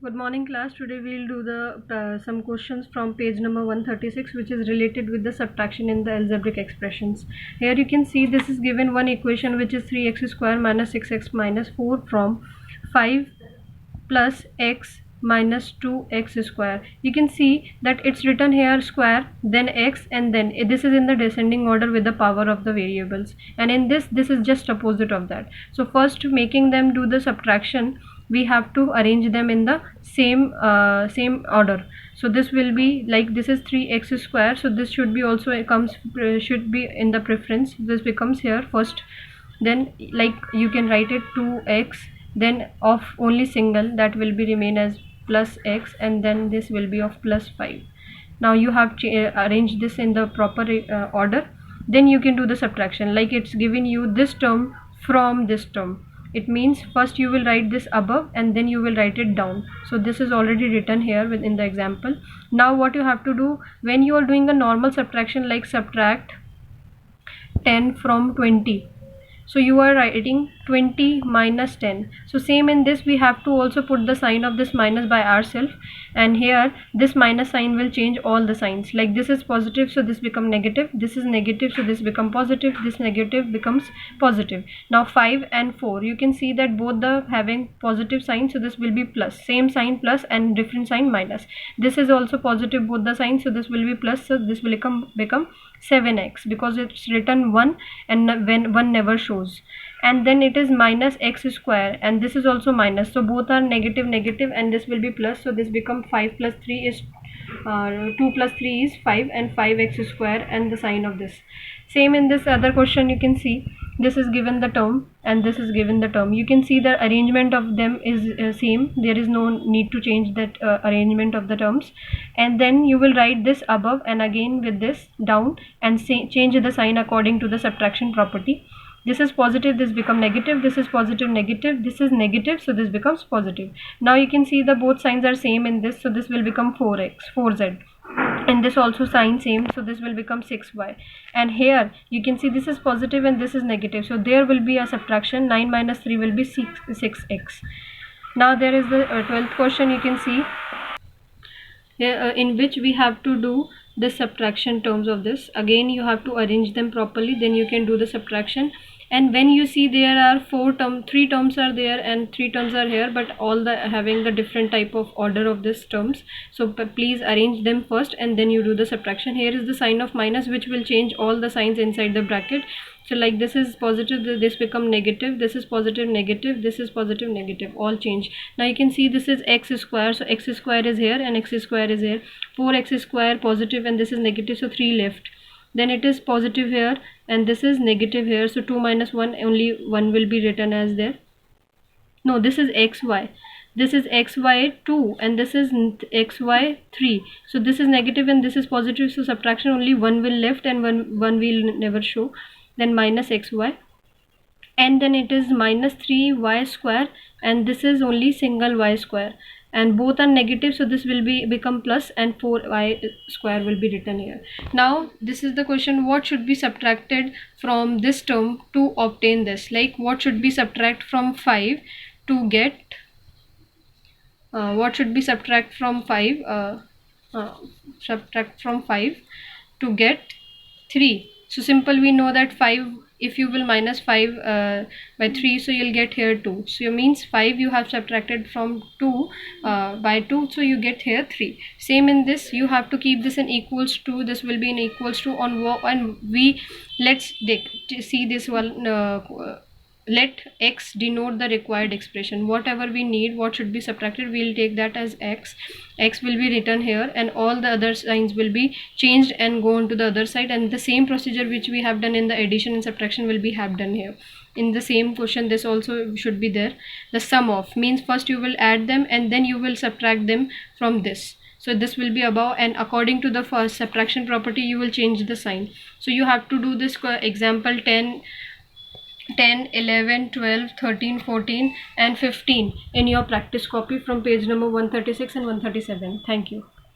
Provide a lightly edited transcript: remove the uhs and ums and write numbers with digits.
Good morning class. Today we will do the some questions from page number 136, which is related with the subtraction in the algebraic expressions. Here you can see this is given one equation which is 3x square minus 6x minus 4 from 5 plus x minus 2x square. You can see that it's written here square, then x, and then this is in the descending order with the power of the variables, and in this is just opposite of that. So first, making them do the subtraction, we have to arrange them in the same order. So this will be like, this is 3x square, so this should be also should be in the preference. This becomes here first, then like you can write it 2x, then of only single, that will be remain as plus x, and then this will be of plus 5. Now you have arranged this in the proper order. Then you can do the subtraction, like it's giving you this term from this term. It means first you will write this above and then you will write it down. So this is already written here within the example. Now what you have to do when you are doing a normal subtraction, like subtract 10 from 20, so you are writing 20 minus 10. So same in this, we have to also put the sign of this minus by ourselves, and here this minus sign will change all the signs. Like this is positive, so this become negative, this is negative, so this become positive, this negative becomes positive. Now 5 and 4, you can see that both the having positive sign, so this will be plus, same sign plus and different sign minus. This is also positive, both the signs, so this will be plus, so this will become 7x, because it's written 1 and when 1 never shows. And then it is minus x square, and this is also minus, so both are negative, and this will be plus, so this becomes 5 plus 3 is 2 plus 3 is 5, and 5x square, and the sign of this. Same in this other question, you can see this is given the term and this is given the term. You can see the arrangement of them is same, there is no need to change that arrangement of the terms. And then you will write this above and again with this down, and change the sign according to the subtraction property. This is positive, this become negative, this is positive, negative, this is negative, so this becomes positive. Now you can see the both signs are same in this, so this will become 4z, and this also sign same, so this will become 6y. And here you can see this is positive and this is negative, so there will be a subtraction. 9 minus 3 will be 6x. Now there is the 12th question, you can see here, in which we have to do the subtraction terms of this. Again you have to arrange them properly, then you can do the subtraction. And when you see there are 3 terms are there and 3 terms are here, but all the having the different type of order of these terms, so please arrange them first and then you do the subtraction. Here is the sign of minus, which will change all the signs inside the bracket. So like this is positive, this become negative, this is positive, negative, this is positive, negative, all change. Now you can see this is x square, so x square is here and x square is here. 4x square positive and this is negative, so 3 left. Then it is positive here and this is negative here, so 2 minus 1, only 1 will be written as there. No, this is xy, this is xy 2 and this is xy 3, so this is negative and this is positive, so subtraction only 1 will left and 1 will never show. Then minus xy, and then it is minus 3y square, and this is only single y square, and both are negative, so this will become plus, and 4y square will be written here. Now this is the question, what should be subtracted from this term to obtain this? Like what should be subtract from 5 to get what should be subtract from 5 to get 3? So simple, we know that 5, if you will minus 5 by 3, so you'll get here 2, so it means 5 you have subtracted from 2 by 2, so you get here 3. Same in this, you have to keep this in equals to, this will be in equals to on and we let's see this one. Let x denote the required expression. Whatever we need, what should be subtracted, we will take that as x. X will be written here and all the other signs will be changed and go on to the other side, and the same procedure which we have done in the addition and subtraction will be have done here. In the same question, this also should be there. The sum of means first you will add them and then you will subtract them from this. So this will be above, and according to the first subtraction property you will change the sign. So you have to do this example 10, 11, 12, 13, 14 and 15 in your practice copy from page number 136 and 137. Thank you.